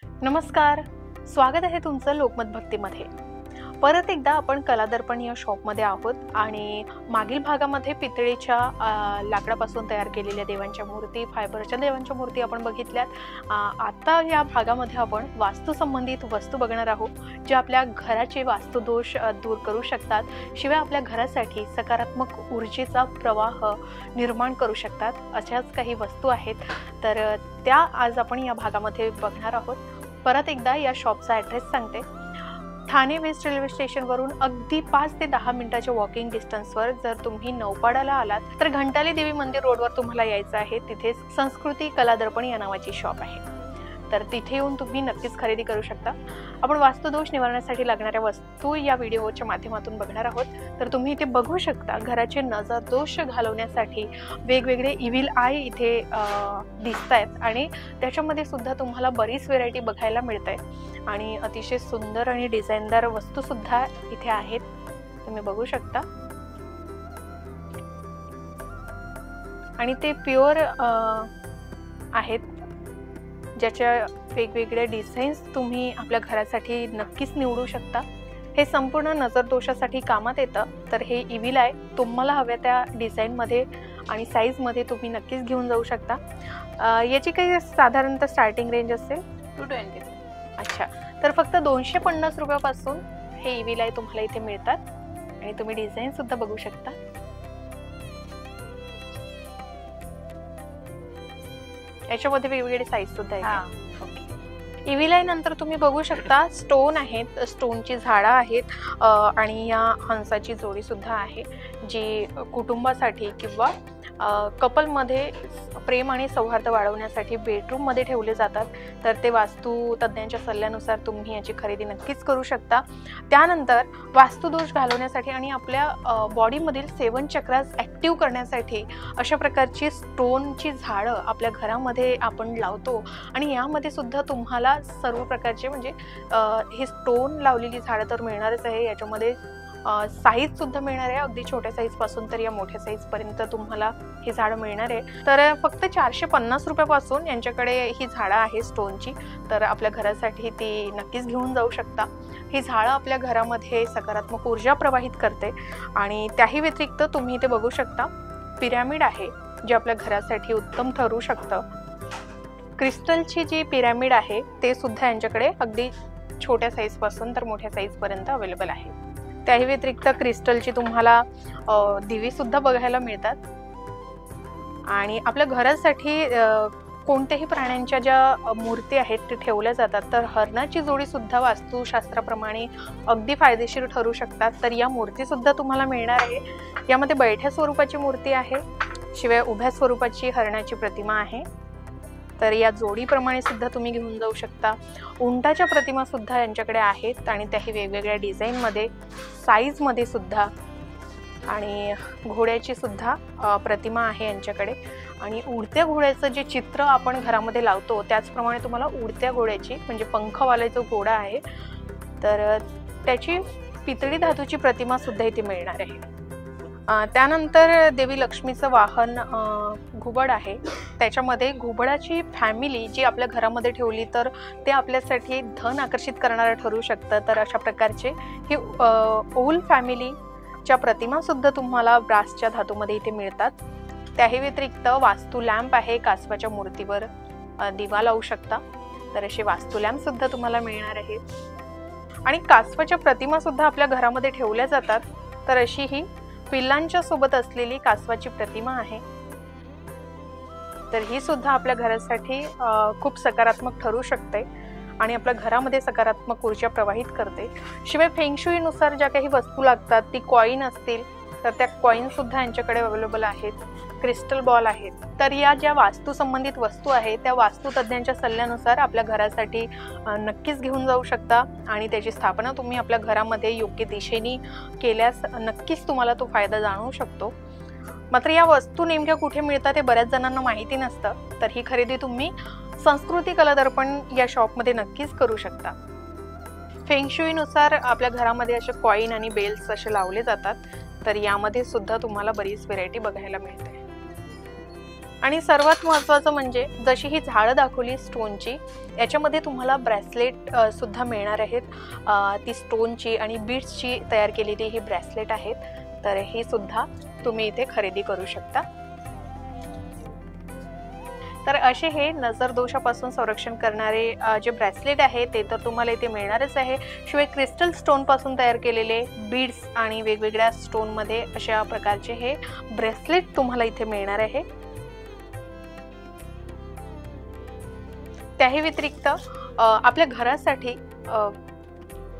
नमस्कार, स्वागत आहे तुमचं लोकमत भक्तीमध्ये। परत एकदा आपण कलादर्पण या शॉपमध्ये आहोत आणि मागील भागामध्ये पितळेच्या लाकडापासून तयार केलेल्या देवांच्या मूर्ती, फायबरच्या देवांच्या मूर्ती आपण बघितल्यात। आता या भागामध्ये आपण वास्तू संबंधित वस्तू बघणार आहोत, जे आपल्या घराचे वास्तुदोष दूर करू शकतात, शिवाय आपल्या घरासाठी सकारात्मक ऊर्जेचा प्रवाह निर्माण करू शकतात। अशाच काही वस्तू आहेत, तर त्या आज आपण या भागामध्ये बघणार आहोत। परत एकदा या शॉपचा ॲड्रेस सांगते। ठाणे वेस्ट रेल्वे स्टेशनवरून अगदी 5 ते 10 मिनिटाच्या वॉकिंग डिस्टन्सवर जर तुम्ही नौपाडाला आलात तर घंटाली देवी मंदिर रोडवर तुम्हाला यायचं आहे। तिथे संस्कृती कलादर्पण या नावाची शॉप आहे, तर तिथे येऊन तुम्ही नक्कीच खरेदी करू शकता। आपण वास्तुदोष निवारणासाठी लागणाऱ्या वस्तू या व्हिडिओच्या माध्यमातून बघणार आहोत। तर तुम्ही इथे बघू शकता घराचे नजर दोष घालवण्यासाठी वेगवेगळे इव्हिल आय इथे दिसतायत आणि त्याच्यामध्ये सुद्धा तुम्हाला बरीच व्हेरायटी बघायला मिळते आणि अतिशय सुंदर आणि डिझाईनदार वस्तू सुद्धा इथे आहेत, तुम्ही बघू शकता। आणि ते प्युअर आहेत, ज्याच्या वेगवेगळ्या डिझाईन्स तुम्ही आपल्या घरासाठी नक्कीच निवडू शकता। हे संपूर्ण नजर दोषासाठी कामात येतं। तर हे इव्हिल आय तुम्हाला हव्या त्या डिझाईनमध्ये आणि साईजमध्ये तुम्ही नक्कीच घेऊन जाऊ शकता। याची काही साधारणतः स्टार्टिंग रेंज असेल 220। अच्छा, तर फक्त 250 रुपयापासून हे इव्हिल आय तुम्हाला इथे मिळतात आणि तुम्ही डिझाईन सुद्धा बघू शकता। याच्यामध्ये वेगवेगळे साईज सुद्धा आहेत। ओके, इव्हिल आय नंतर तुम्ही बघू शकता स्टोन आहेत, स्टोनची झाडं आहेत आणि या हंसाची जोडी सुद्धा आहे, जी कुटुंबासाठी किंवा कपलमध्ये प्रेम आणि सौहार्द वाढवण्यासाठी बेडरूममध्ये ठेवले जातात। तर ते वास्तू तज्ञांच्या सल्ल्यानुसार तुम्ही याची खरेदी नक्कीच करू शकता। त्यानंतर वास्तुदोष घालवण्यासाठी आणि आपल्या बॉडीमधील 7 चक्रास ॲक्टिव्ह करण्यासाठी अशा प्रकारची स्टोनची झाडं आपल्या घरामध्ये आपण लावतो आणि यामध्ये सुद्धा तुम्हाला सर्व प्रकारचे म्हणजे हे स्टोन लावलेली झाडं तर मिळणारच आहे। याच्यामध्ये साईज सुद्धा मिळणार आहे, अगदी छोट्या साईज पासून तर या मोठ्या साईज पर्यंत तुम्हाला ही झाडं मिळणार आहे। तर फक्त 450 रुपयापासून यांच्याकडे ही झाडं आहे स्टोनची, तर आपल्या घरासाठी ती नक्कीच घेऊन जाऊ शकता। ही झाडं आपल्या घरामध्ये सकारात्मक ऊर्जा प्रवाहित करते आणि त्याही व्यतिरिक्त तुम्ही इथे बघू शकता पिरॅमिड आहे, जे आपल्या घरासाठी उत्तम ठरू शकतं। क्रिस्टलची जी पिरॅमिड आहे ते सुद्धा यांच्याकडे अगदी छोट्या साईज पासून तर मोठ्या साईज पर्यंत अवेलेबल आहे। त्याही व्यतिरिक्त क्रिस्टलची तुम्हाला दिवे सुद्धा बघायला मिळतात आणि आपल्या घरासाठी कोणत्याही प्राण्यांच्या ज्या मूर्ती आहेत ते ठेवल्या जातात, तर हरणाची जोडी सुद्धा वास्तुशास्त्राप्रमाणे अगदी फायदेशीर ठरू शकतात। तर या मूर्ती सुद्धा तुम्हाला मिळणार आहे। यामध्ये बैठ्या स्वरूपाची मूर्ती आहे, शिवाय उभ्या स्वरूपाची हरणाची प्रतिमा आहे। तर या जोडीप्रमाणे सुद्धा तुम्ही घेऊन जाऊ शकता। उंटाच्या प्रतिमा सुद्धा यांच्याकडे आहेत आणि त्याही वेगवेगळ्या डिझाईनमध्ये, साईजमध्ये सुद्धा, आणि घोड्याची सुद्धा प्रतिमा आहे यांच्याकडे। आणि उडत्या घोड्याचं जे चित्र आपण घरामध्ये लावतो त्याचप्रमाणे तुम्हाला उडत्या घोड्याची म्हणजे पंखवाला जो घोडा आहे तर त्याची पितळी धातूची प्रतिमा सुद्धा इथे मिळणार आहे। त्यानंतर देवी लक्ष्मीचं वाहन घुबड आहे। त्याच्यामध्ये घुबडाची फॅमिली जी आपल्या घरामध्ये ठेवली तर ते आपल्यासाठी धन आकर्षित करणारं ठरू शकतं। तर अशा प्रकारचे ही ओल फॅमिलीच्या प्रतिमा सुद्धा तुम्हाला ब्रासच्या धातूमध्ये इथे मिळतात। त्याही व्यतिरिक्त वास्तू लॅम्प आहे, कासवाच्या मूर्तीवर दिवा लावू शकता, तर असे वास्तू लॅम्प सुद्धा तुम्हाला मिळणार आहे। आणि कासवाच्या प्रतिमा सुद्धा आपल्या घरामध्ये ठेवल्या जातात, तर अशी ही पिल्लांच्या सोबत असलेली कासवाची प्रतिमा आहे। तर ही सुद्धा आपल्या घरासाठी खूप सकारात्मक ठरू शकते आणि आपल्या घरामध्ये सकारात्मक ऊर्जा प्रवाहित करते। शिवाय फेंगशुईनुसार ज्या काही वस्तू लागतात, ती कॉईन असतील तर त्या कॉईन सुद्धा यांच्याकडे अवेलेबल आहेत, क्रिस्टल बॉल आहेत। तर या ज्या वास्तू संबंधित वस्तू आहेत त्या वास्तू तज्ञांच्या सल्ल्यानुसार आपल्या घरासाठी नक्कीच घेऊन जाऊ शकता आणि त्याची स्थापना तुम्ही आपल्या घरामध्ये योग्य दिशेने केल्यास नक्कीच तुम्हाला तो फायदा जाणवू शकतो। मात्र या वस्तू नेमक्या कुठे मिळतात हे बऱ्याच जणांना माहिती नसतं, तर ही खरेदी तुम्ही संस्कृती कलादर्पण या शॉपमध्ये नक्कीच करू शकता। फेंगशुईनुसार आपल्या घरामध्ये असे कॉईन आणि बेल्स असे लावले जातात, तर यामध्ये सुद्धा तुम्हाला बरीच व्हेरायटी बघायला मिळते। आणि सर्वात महत्त्वाचं म्हणजे जशी ही झाडं दाखवली स्टोनची, याच्यामध्ये तुम्हाला ब्रेसलेट सुद्धा मिळणार आहेत। ती स्टोनची आणि बीड्सची तयार केलेली ही ब्रेसलेट आहेत, तर हे सुद्धा तुम्ही इथे खरेदी करू शकता। तर असे हे नजर दोषापासून संरक्षण करणारे जे ब्रेसलेट आहे ते तर तुम्हाला इथे मिळणारच आहे। शिवाय क्रिस्टल स्टोन पासून तयार केलेले बीड्स आणि वेगवेगळ्या स्टोन मध्ये अशा प्रकारचे हे ब्रेसलेट तुम्हाला इथे मिळणार आहे। त्याही व्यतिरिक्त आपल्या घरासाठी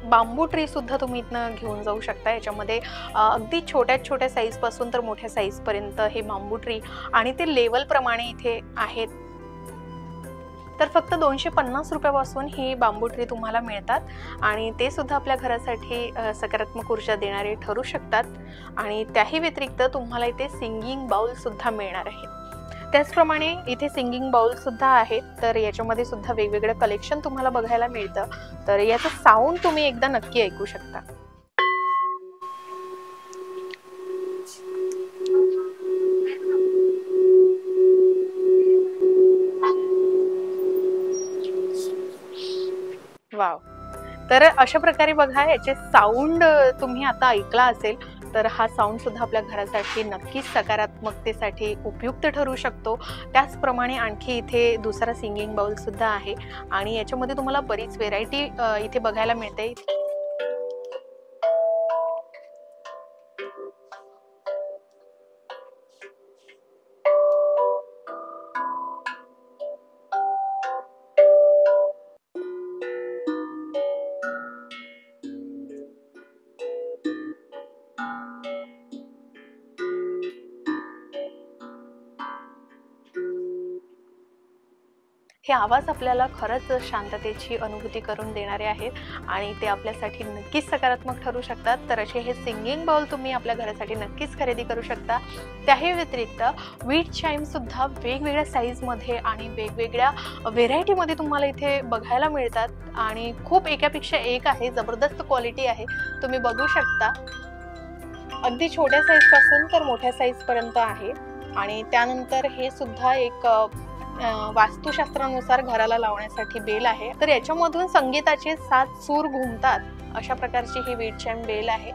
बांबू ट्री सुद्धा तुम्ही इथनं घेऊन जाऊ शकता। याच्यामध्ये अगदी छोट्या साईज पासून तर मोठ्या साईज पर्यंत हे बांबू ट्री आणि ते लेवल प्रमाणे इथे आहेत। तर फक्त 250 रुपयापासून ही बांबू ट्री तुम्हाला मिळतात आणि ते सुद्धा आपल्या घरासाठी सकारात्मक ऊर्जा देणारे ठरू शकतात। आणि त्याही व्यतिरिक्त तुम्हाला इथे सिंगिंग बाउल सुद्धा मिळणार आहे। त्याचप्रमाणे इथे सिंगिंग बाउल सुद्धा आहेत, तर याच्यामध्ये सुद्धा वेगवेगळं कलेक्शन तुम्हाला बघायला मिळतं। तर याचं साऊंड तुम्ही एकदा नक्की ऐकू शकता। वाव, तर अशा प्रकारे बघा याचे साऊंड तुम्ही आता ऐकला असेल, तर हा साऊंड सुद्धा आपल्या घरासाठी नक्कीच सकारात्मकतेसाठी उपयुक्त ठरू शकतो। त्याचप्रमाणे आणखी इथे दुसरा सिंगिंग बाउल सुद्धा आहे आणि याच्यामध्ये तुम्हाला बरीच व्हेरायटी इथे बघायला मिळते। हे आवाज आपल्याला खरंच शांततेची अनुभूती करून देणारे आहेत आणि ते आपल्यासाठी नक्कीच सकारात्मक ठरू शकतात। तर असे हे सिंगिंग बाउल तुम्ही आपल्या घरासाठी नक्कीच खरेदी करू शकता। त्याही व्यतिरिक्त वीट चाइम सुद्धा वेगवेगळ्या साईजमध्ये आणि वेगवेगळ्या व्हेरायटीमध्ये तुम्हाला इथे बघायला मिळतात आणि खूप एकापेक्षा एक आहे, जबरदस्त क्वालिटी आहे। तुम्ही बघू शकता अगदी छोट्या साईज पासून तर मोठ्या साईज पर्यंत आहे। आणि त्यानंतर हे सुद्धा एक वास्तुशास्त्रानुसार घराला लावण्यासाठी बेल आहे, तर याच्यामधून संगीताचे 7 सूर घुमतात अशा प्रकारची ही वीट चाइम बेल आहे।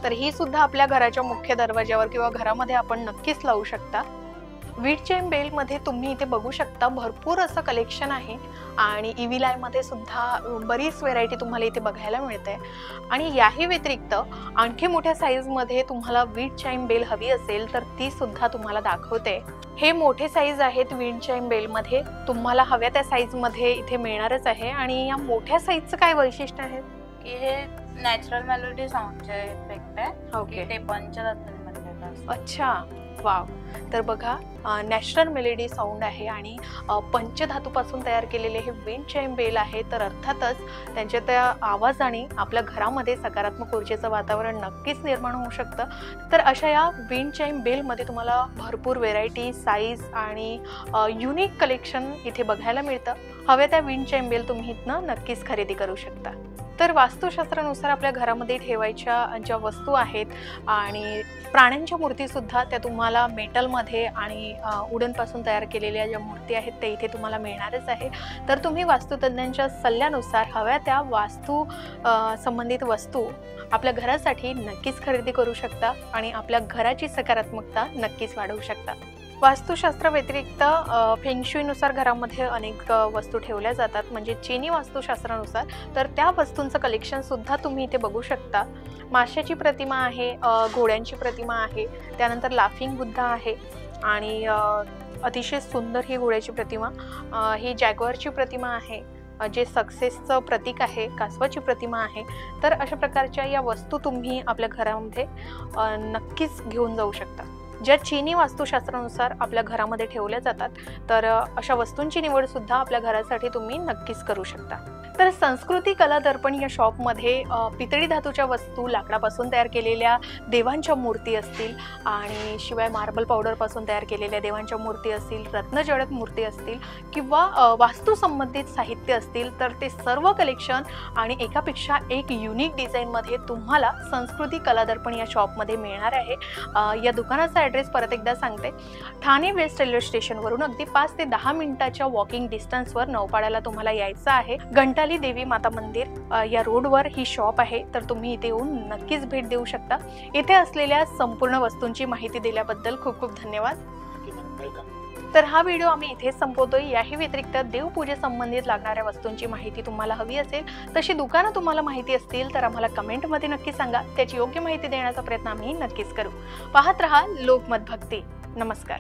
तर ही सुद्धा आपल्या घराच्या मुख्य दरवाज्यावर किंवा घरामध्ये आपण नक्कीच लावू शकता। वीट चाइम बेल मध्ये तुम्ही इथे बघू शकता भरपूर असं कलेक्शन आहे आणि इव्हिल आय मध्ये सुद्धा बरीच व्हेरायटी तुम्हाला इथे बघायला मिळते। आणि याही व्यतिरिक्त आणखी मोठ्या साईज मध्ये तुम्हाला वीट चाइम बेल हवी असेल तर ती सुद्धा तुम्हाला दाखवते। हे मोठे साईज आहेत वीट चाइम बेल मध्ये, तुम्हाला हव्या त्या साईज मध्ये इथे मिळणारच आहे। आणि या मोठ्या साईजचं काय वैशिष्ट्य आहे की हे नॅचरल मेलोडी साऊंडचे इफेक्ट आहे। ओके, ते पंचरत्नांमध्ये येतात। अच्छा, वाव। तर बघा नॅचरल मेलोडी साऊंड आहे आणि पंचधातूपासून तयार केलेले हे वीट चाइम बेल आहे। तर अर्थातच त्यांच्या त्या आवाजाने आपल्या घरामध्ये सकारात्मक ऊर्जेचं वातावरण नक्कीच निर्माण होऊ शकतं। तर अशा या वीट चाइम बेलमध्ये तुम्हाला भरपूर व्हेरायटी, साईज आणि युनिक कलेक्शन इथे बघायला मिळतं। हव्या त्या वीट चाइम बेल तुम्ही इथनं नक्कीच खरेदी करू शकता। तर वास्तुशास्त्रानुसार आपल्या घरामध्ये ठेवायच्या ज्या वस्तू आहेत आणि प्राण्यांच्या मूर्ती सुद्धा त्या तुम्हाला मेटलमध्ये आणि वुडन पासून तयार केलेल्या ज्या मूर्ती आहेत त्या इथे तुम्हाला मिळणारच आहे। तर तुम्ही वास्तुतज्ञांच्या सल्ल्यानुसार हव्या त्या वास्तू संबंधित वस्तू आपल्या घरासाठी नक्कीच खरेदी करू शकता आणि आपल्या घराची सकारात्मकता नक्कीच वाढवू शकता। वास्तुशास्त्र व्यतिरिक्त फेंगशुईनुसार घरामध्ये अनेक वस्तू ठेवल्या जातात, म्हणजे चीनी वास्तुशास्त्रानुसार। तर त्या वस्तूंचं कलेक्शन सुद्धा तुम्ही इथे बघू शकता। माशाची प्रतिमा आहे, घोड्यांची प्रतिमा आहे, त्यानंतर लाफिंग बुद्धा आहे आणि अतिशय सुंदर ही घोड्याची प्रतिमा, ही जॅग्वारची प्रतिमा आहे जे सक्सेसचं प्रतीक आहे, कासवाची प्रतिमा आहे। तर अशा प्रकारच्या या वस्तू तुम्ही आपल्या घरामध्ये नक्कीच घेऊन जाऊ शकता, ज्या चीनी वास्तुशास्त्रानुसार आपल्या घरामध्ये ठेवल्या जातात। तर अशा वस्तूंची निवड सुद्धा आपल्या घरासाठी तुम्ही नक्कीच करू शकता। तर संस्कृती कला दर्पण या शॉपमध्ये पितळी धातूच्या वस्तू, लाकडापासून तयार केलेल्या देवांच्या मूर्ती असतील आणि शिवाय मार्बल पावडरपासून तयार केलेल्या देवांच्या मूर्ती असतील, रत्नजडित मूर्ती असतील किंवा वास्तू संबंधित साहित्य असतील, तर ते सर्व कलेक्शन आणि एकापेक्षा एक युनिक डिझाईनमध्ये तुम्हाला संस्कृती कला दर्पण या शॉपमध्ये मिळणार आहे. या दुकानाचा ॲड्रेस परत एकदा सांगते. ठाणे वेस्ट रेल्वे स्टेशनवरून अगदी 5 ते 10 मिनिटाच्या वॉकिंग डिस्टन्सवर नौपाड्याला तुम्हाला यायचं आहे. घंटाली देवी माता मंदिर या रोडवर ही शॉप आहे, तर तुम्ही इथे येऊन नक्कीच भेट देऊ शकता. इथे असलेल्या संपूर्ण वस्तूंची माहिती दिल्याबद्दल खूप खूप धन्यवाद. तर हा व्हिडिओ आम्ही इथे संपवतोय. याही व्यतिरिक्त देवपूजे संबंधित लागणाऱ्या वस्तूंची माहिती तुम्हाला हवी असेल, तशी दुकानं तुम्हाला माहिती असतील तर आम्हाला कमेंटमध्ये नक्की सांगा. त्याची योग्य माहिती देण्याचा प्रयत्न आम्ही नक्कीच करू. पाहत रहा लोकमत भक्ती. नमस्कार.